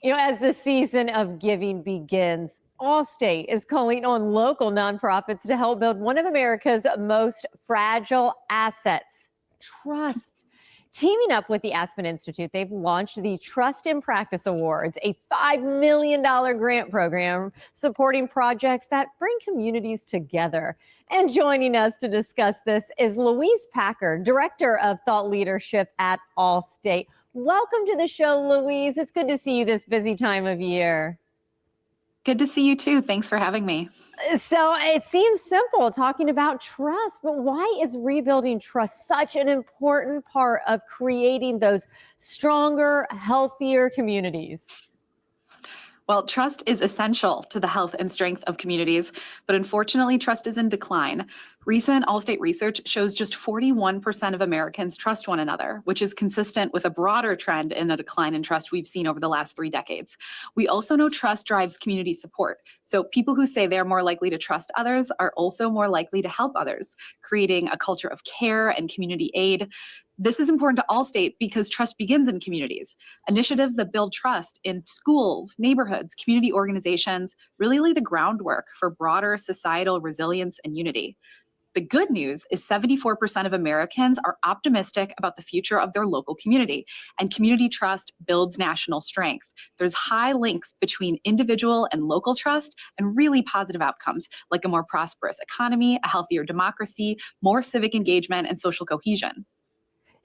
As the season of giving begins, Allstate is calling on local nonprofits to help build one of America's most fragile assets, trust. Teaming up with the Aspen Institute, they've launched the Trust in Practice Awards, a $5 million grant program supporting projects that bring communities together. And joining us to discuss this is Louise Packer, Director of Thought Leadership at Allstate. Welcome to the show, Louise. It's good to see you this busy time of year. Good to see you too. Thanks for having me. So it seems simple talking about trust, but why is rebuilding trust such an important part of creating those stronger, healthier communities? Well, trust is essential to the health and strength of communities, but unfortunately, trust is in decline. Recent Allstate research shows just 41% of Americans trust one another, which is consistent with a broader trend in a decline in trust we've seen over the last 3 decades. We also know trust drives community support. So people who say they're more likely to trust others are also more likely to help others, creating a culture of care and community aid. This is important to Allstate because trust begins in communities. Initiatives that build trust in schools, neighborhoods, community organizations really lay the groundwork for broader societal resilience and unity. The good news is 74% of Americans are optimistic about the future of their local community, and community trust builds national strength. There's high links between individual and local trust and really positive outcomes like a more prosperous economy, a healthier democracy, more civic engagement, and social cohesion.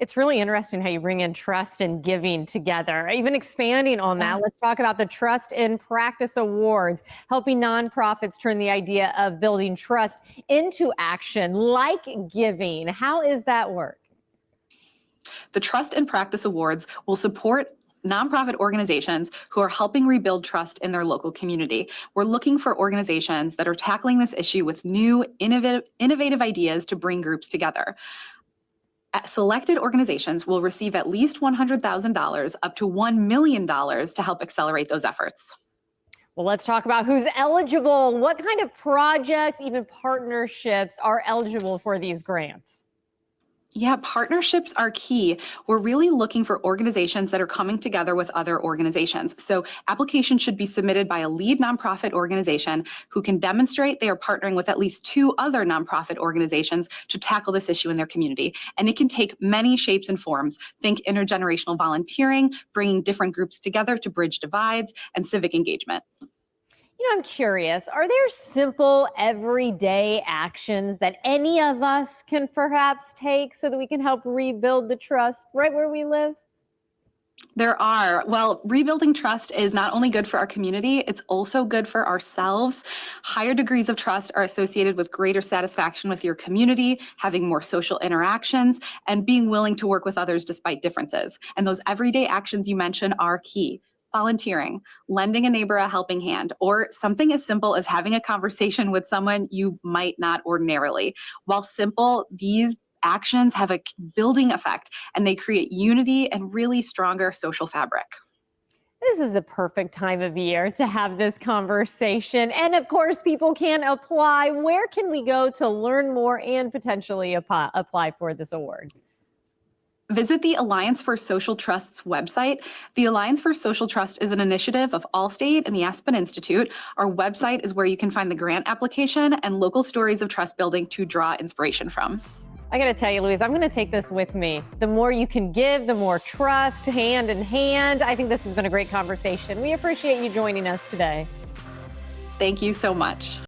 It's really interesting how you bring in trust and giving together. Even expanding on that, let's talk about the Trust in Practice Awards, helping nonprofits turn the idea of building trust into action, like giving. How is that work? The Trust in Practice Awards will support nonprofit organizations who are helping rebuild trust in their local community. We're looking for organizations that are tackling this issue with new, innovative ideas to bring groups together. Selected organizations will receive at least $100,000 up to $1 million to help accelerate those efforts. Well, let's talk about who's eligible. What kind of projects, even partnerships, are eligible for these grants? Yeah, partnerships are key. We're really looking for organizations that are coming together with other organizations. So applications should be submitted by a lead nonprofit organization who can demonstrate they are partnering with at least 2 other nonprofit organizations to tackle this issue in their community. And it can take many shapes and forms. Think intergenerational volunteering, bringing different groups together to bridge divides, and civic engagement. I'm curious, are there simple everyday actions that any of us can perhaps take so that we can help rebuild the trust right where we live? There are. Well, rebuilding trust is not only good for our community, it's also good for ourselves. Higher degrees of trust are associated with greater satisfaction with your community, having more social interactions, and being willing to work with others despite differences. And those everyday actions you mentioned are key. Volunteering, lending a neighbor a helping hand, or something as simple as having a conversation with someone you might not ordinarily. While simple, these actions have a building effect and they create unity and really stronger social fabric. This is the perfect time of year to have this conversation. And of course, people can apply. Where can we go to learn more and potentially apply for this award? Visit the Alliance for Social Trust's website. The Alliance for Social Trust is an initiative of Allstate and the Aspen Institute. Our website is where you can find the grant application and local stories of trust building to draw inspiration from. I got to tell you, Louise, I'm going to take this with me. The more you can give, the more trust, hand in hand. I think this has been a great conversation. We appreciate you joining us today. Thank you so much.